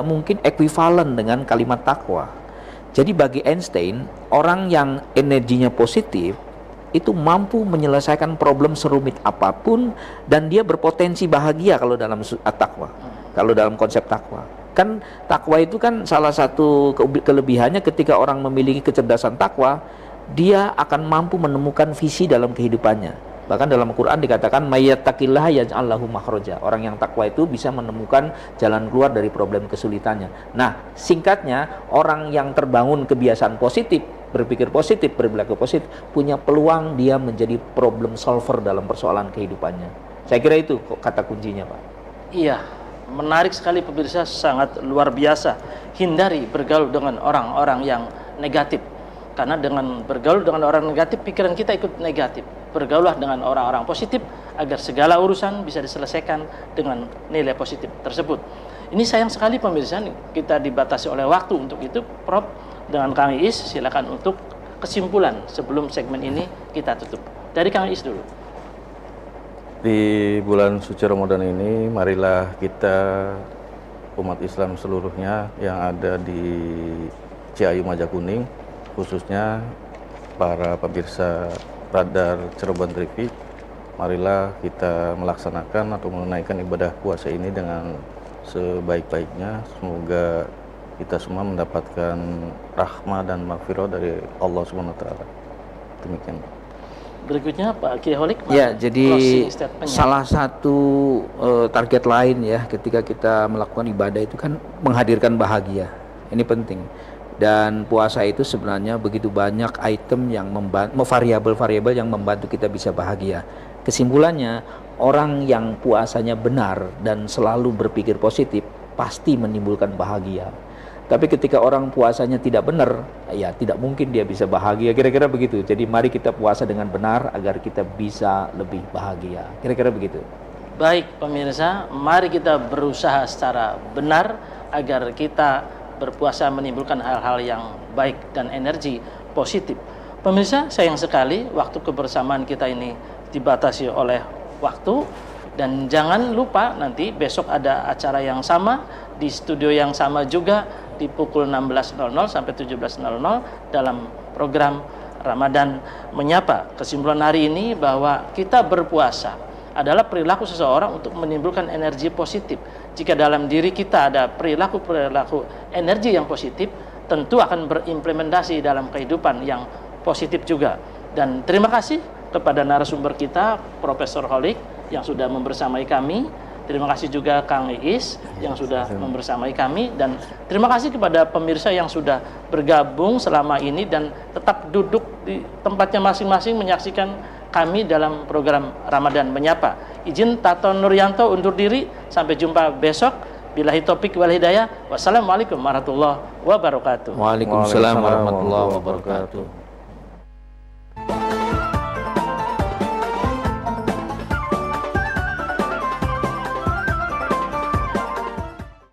mungkin ekuivalen dengan kalimat takwa. Jadi bagi Einstein, orang yang energinya positif itu mampu menyelesaikan problem serumit apapun, dan dia berpotensi bahagia kalau dalam takwa. Kalau dalam konsep takwa, kan takwa itu kan salah satu kelebihannya, ketika orang memiliki kecerdasan takwa, dia akan mampu menemukan visi dalam kehidupannya. Bahkan dalam Al-Quran dikatakan mayyattaqillaha yaj'al lahu makhraja. Orang yang takwa itu bisa menemukan jalan keluar dari problem kesulitannya. Nah, singkatnya, orang yang terbangun kebiasaan positif, berpikir positif, berperilaku positif, punya peluang dia menjadi problem solver dalam persoalan kehidupannya. Saya kira itu kata kuncinya, Pak. Iya, menarik sekali pemirsa, sangat luar biasa. Hindari bergaul dengan orang-orang yang negatif. Karena dengan bergaul dengan orang negatif, pikiran kita ikut negatif. Bergaullah dengan orang-orang positif agar segala urusan bisa diselesaikan dengan nilai positif tersebut. Ini sayang sekali pemirsa, kita dibatasi oleh waktu untuk itu. Prof, dengan Kang Iis, silakan untuk kesimpulan sebelum segmen ini kita tutup. Dari Kang Iis dulu. Di bulan suci Ramadan ini, marilah kita umat Islam seluruhnya yang ada di Ciayu Majakuning, khususnya para pemirsa Radar Cirebon TV, marilah kita melaksanakan atau menunaikan ibadah puasa ini dengan sebaik-baiknya. Semoga kita semua mendapatkan rahmah dan maghfirah dari Allah SWT. Demikian. Berikutnya Pak Kiai Holik. Ya, jadi salah satu target lain ya ketika kita melakukan ibadah itu kan menghadirkan bahagia. Ini penting. Dan puasa itu sebenarnya begitu banyak item yang variabel-variabel yang membantu kita bisa bahagia. Kesimpulannya, orang yang puasanya benar dan selalu berpikir positif pasti menimbulkan bahagia. Tapi ketika orang puasanya tidak benar, ya tidak mungkin dia bisa bahagia. Kira-kira begitu. Jadi mari kita puasa dengan benar agar kita bisa lebih bahagia. Kira-kira begitu. Baik pemirsa, mari kita berusaha secara benar agar kita berpuasa menimbulkan hal-hal yang baik dan energi positif. Pemirsa, sayang sekali waktu kebersamaan kita ini dibatasi oleh waktu, dan jangan lupa nanti besok ada acara yang sama di studio yang sama juga di pukul 16.00 sampai 17.00 dalam program Ramadan Menyapa. Kesimpulan hari ini bahwa kita berpuasa adalah perilaku seseorang untuk menimbulkan energi positif. Jika dalam diri kita ada perilaku energi yang positif, tentu akan berimplementasi dalam kehidupan yang positif juga. Dan terima kasih kepada narasumber kita, Profesor Holik, yang sudah membersamai kami. Terima kasih juga Kang Iis yang sudah membersamai kami. Dan terima kasih kepada pemirsa yang sudah bergabung selama ini dan tetap duduk di tempatnya masing-masing menyaksikan kami dalam program Ramadan Menyapa. Izin Tato Nuryanto undur diri, sampai jumpa besok. Billahi taufik wal hidayah. Wassalamualaikum warahmatullahi wabarakatuh. Waalaikumsalam warahmatullahi wabarakatuh.